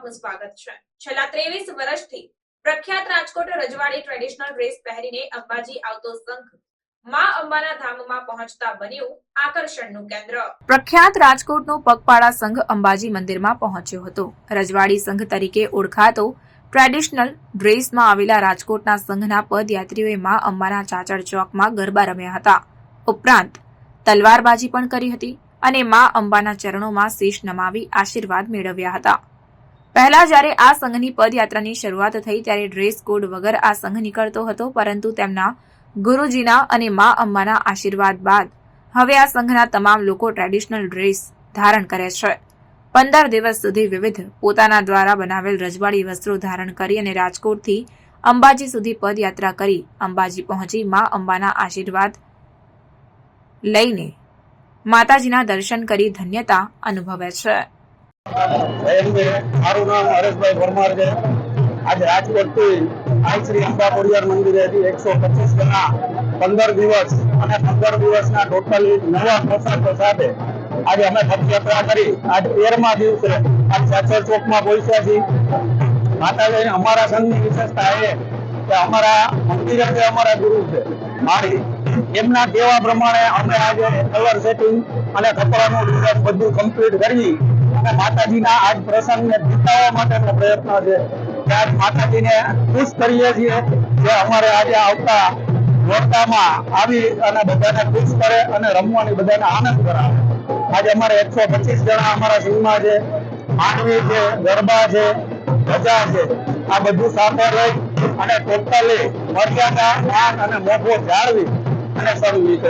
આપનું સ્વાગત છે। છેલ્લા 23 વર્ષથી પ્રખ્યાત રાજકોટ રજવાડી ટ્રેડિશનલ ડ્રેસ પહેરીને અંબાજી આવતો સંઘ માં અંબાના ધામમાં પહોંચતા બન્યું આકર્ષણનું કેન્દ્ર। પ્રખ્યાત રાજકોટનો પગપાળા સંઘ અંબાજી મંદિરમાં પહોંચ્યો હતો। રજવાડી સંઘ તરીકે ઓળખાતો ટ્રેડિશનલ ડ્રેસમાં આવેલા રાજકોટના સંઘના પદયાત્રીઓએ માં અંબાના ચાચર ચોકમાં ગરબા રમ્યા હતા। ઉપરાંત તલવારબાજી પણ કરી હતી અને માં અંબાના ચરણોમાં શીશ નમાવી આશીર્વાદ મેળવ્યા હતા। પહેલા જ્યારે આ સંઘની પદયાત્રાની શરૂઆત થઈ ત્યારે ડ્રેસ કોડ વગર આ સંઘ નીકળતો હતો, પરંતુ તેમના ગુરુજીના અને માં અંબાના આશીર્વાદ બાદ હવે આ સંઘના તમામ લોકો ટ્રેડિશનલ ડ્રેસ ધારણ કરે છે। 15 દિવસ સુધી વિવિધ પોતાના દ્વારા બનાવેલ રજવાડી વસ્ત્રો ધારણ કરી અને રાજકોટથી અંબાજી સુધી પદયાત્રા કરી અંબાજી પહોંચી માં અંબાના આશીર્વાદ લઈને માતાજીના દર્શન કરી ધન્યતા અનુભવે છે। મારું નામ હરેશભાઈ પરમાર છે। આજે રાજકોટથી આઈ શ્રી અંબા ખોડિયાર મંદિરેથી 125 જણા 15 દિવસ અને 15 દિવસના ટોટલી નવા પોશાકો સાથે આજે અમે પદયાત્રા કરી આજ 13મા દિવસે આજ ચાચર ચોકમાં પહોંચ્યા છીએ। માતાજી અમારા સંઘની વિશેષતા એ કે અમારા મંદિરે જે અમારા ગુરુ છે મારી એમના કહેવા પ્રમાણે અમે આજે કલર સેટિંગ અને કપડાનું ડિઝાઇન બધું કમ્પ્લીટ કરી અને માતાજીના આજ પ્રસંગને જીતાવવા માટેનો પ્રયત્ન છે કે આજ માતાજીને ખુશ કરીએ છીએ જે અમારે આજે આવતા નોરતામાં આવી અને બધાને ખુશ કરે અને રમવાની બધાને આનંદ કરાવે। આજે અમારે 125 જણા અમારા સંઘમાં છે, માંડવી છે, ગરબા છે, ધજા છે, આ બધું સાથે રહી અને ટોટલી મર્યાદા માન અને મોભો જાળવી અને સર્વ રીતે